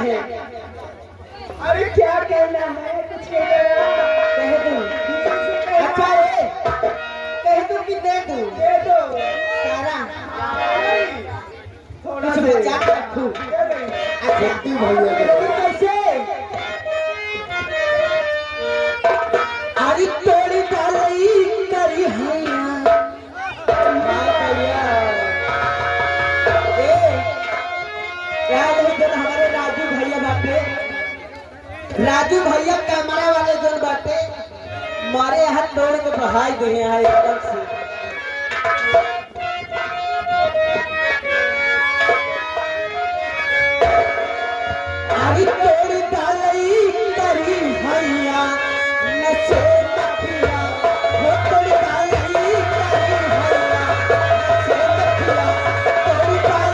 है? अरे क्या कहना है, कुछ कह दूं? अच्छा है, कह दूं कि दे दूं? दे दो सारा थोड़ा कुछ से बचा के रखूं। अच्छा तू भैया कैसे? अरे तोड़ी डालई करी हैया। याद है जब हमारे राजू भैया बाटे, राजू भैया कैमरा वाले जो बाटे मारे हाथ तोड़ के बहाई गए हैं एकदम से। अभी तोड़ डालई करी हैया नशे मखिया, वो तोड़ डालई करी हैया नशे मखिया, तोड़ डाल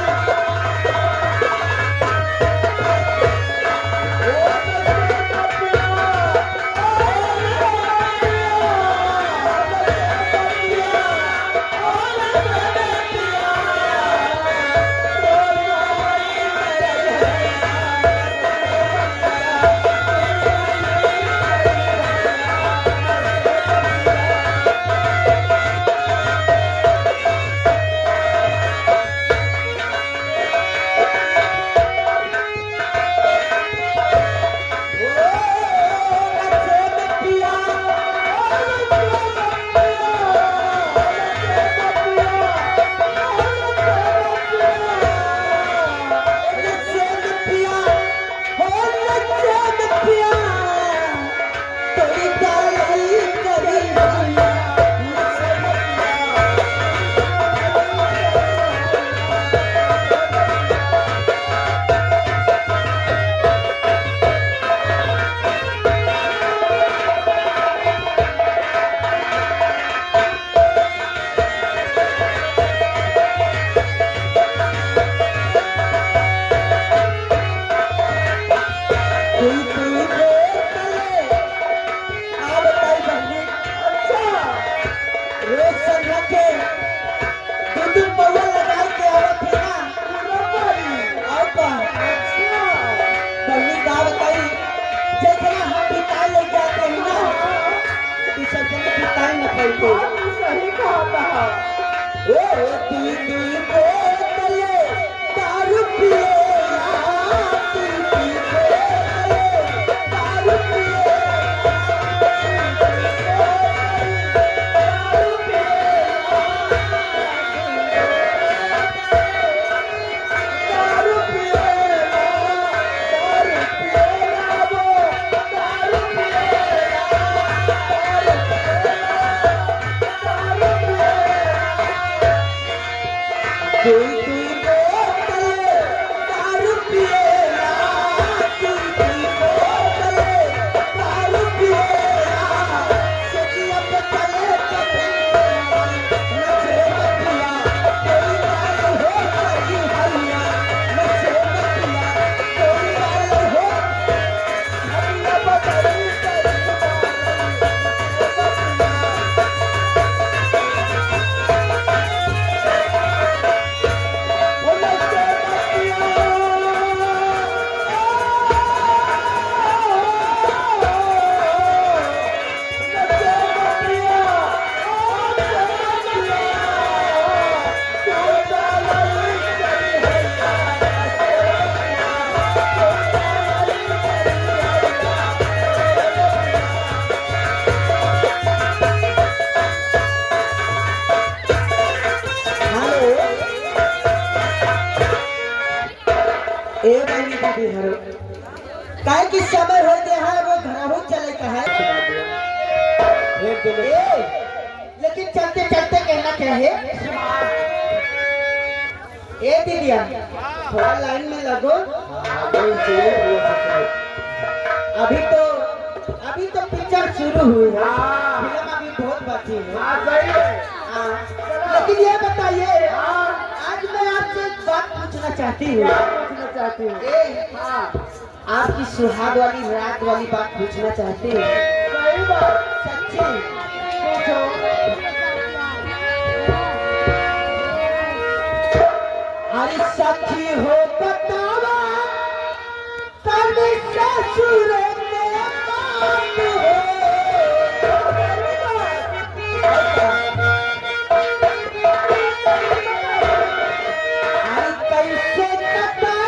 सही कहा था। काय की समय होते हैं वो घरों चले का है। लेकिन चलते चलते कहना क्या है? ए दीदिया थोड़ा लाइन में लगो। अभी तो पिक्चर शुरू हुई है, फिल्म अभी बहुत बाकी है। लेकिन ये बताइए, आज मैं आपसे एक बात पूछना चाहती हूँ। आपकी सुहाग वाली रात वाली बात पूछना चाहती हूँ। सच्ची पूछो। अरे सखी हो बतावा ससुर के बात हो अरे कैसे कटा